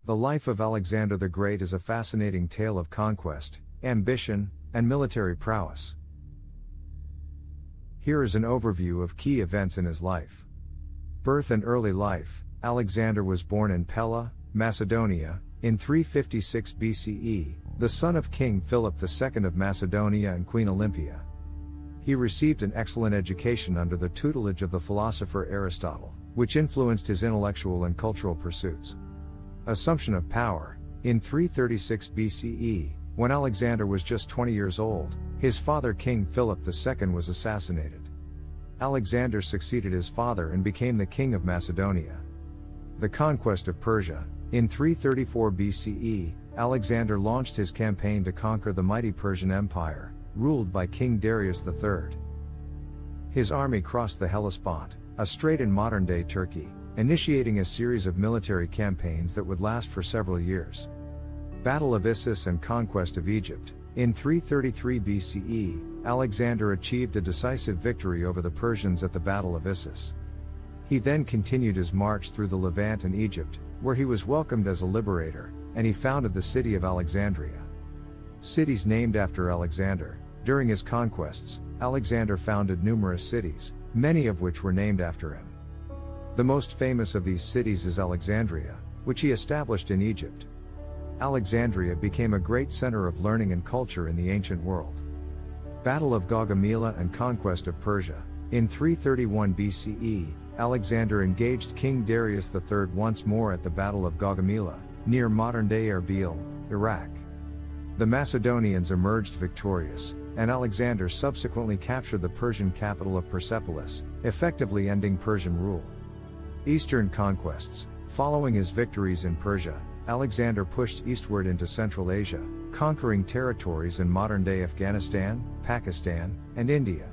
The life of Alexander the Great is a fascinating tale of conquest, ambition, and military prowess. Here is an overview of key events in his life. Birth and early life. Alexander was born in Pella, Macedonia, in 356 BCE, the son of King Philip II of Macedonia and Queen Olympia. He received an excellent education under the tutelage of the philosopher Aristotle, which influenced his intellectual and cultural pursuits. Assumption of power. In 336 BCE, when Alexander was just 20 years old, his father King Philip II was assassinated. Alexander succeeded his father and became the king of Macedonia. The conquest of Persia. In 334 BCE, Alexander launched his campaign to conquer the mighty Persian Empire, ruled by King Darius III. His army crossed the Hellespont, a strait in modern-day Turkey, initiating a series of military campaigns that would last for several years. Battle of Issus and conquest of Egypt. In 333 BCE, Alexander achieved a decisive victory over the Persians at the Battle of Issus. He then continued his march through the Levant and Egypt, where he was welcomed as a liberator, and he founded the city of Alexandria. Cities named after Alexander. During his conquests, Alexander founded numerous cities, many of which were named after him. The most famous of these cities is Alexandria, which he established in Egypt. Alexandria became a great center of learning and culture in the ancient world. Battle of Gaugamela and conquest of Persia. In 331 BCE, Alexander engaged King Darius III once more at the Battle of Gaugamela, near modern-day Erbil, Iraq. The Macedonians emerged victorious, and Alexander subsequently captured the Persian capital of Persepolis, effectively ending Persian rule. Eastern conquests. Following his victories in Persia, Alexander pushed eastward into Central Asia, conquering territories in modern-day Afghanistan, Pakistan, and India.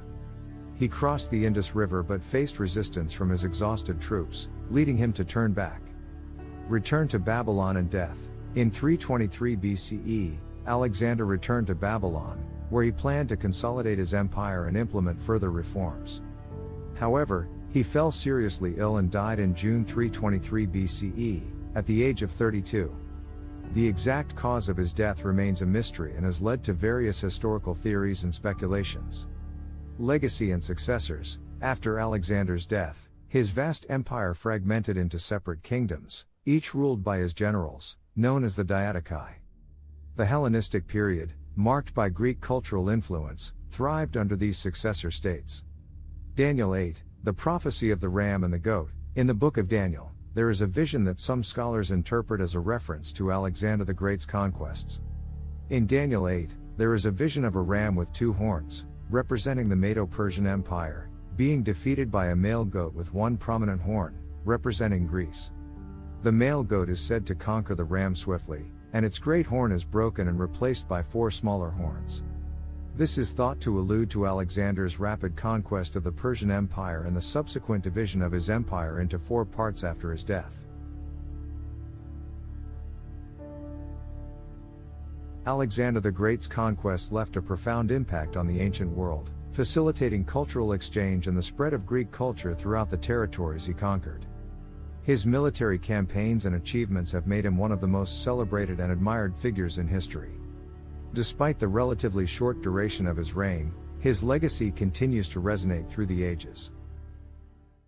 He crossed the Indus River but faced resistance from his exhausted troops, leading him to turn back. Return to Babylon and death. In 323 BCE, Alexander returned to Babylon, where he planned to consolidate his empire and implement further reforms. However, he fell seriously ill and died in June 323 BCE, at the age of 32. The exact cause of his death remains a mystery and has led to various historical theories and speculations. Legacy and successors. After Alexander's death, his vast empire fragmented into separate kingdoms, each ruled by his generals, known as the Diadochi. The Hellenistic period, marked by Greek cultural influence, thrived under these successor states. Daniel 8, the prophecy of the ram and the goat. In the book of Daniel, there is a vision that some scholars interpret as a reference to Alexander the Great's conquests. In Daniel 8, there is a vision of a ram with two horns, representing the Medo-Persian Empire, being defeated by a male goat with one prominent horn, representing Greece. The male goat is said to conquer the ram swiftly, and its great horn is broken and replaced by four smaller horns. This is thought to allude to Alexander's rapid conquest of the Persian Empire and the subsequent division of his empire into four parts after his death. Alexander the Great's conquests left a profound impact on the ancient world, facilitating cultural exchange and the spread of Greek culture throughout the territories he conquered. His military campaigns and achievements have made him one of the most celebrated and admired figures in history. Despite the relatively short duration of his reign, his legacy continues to resonate through the ages.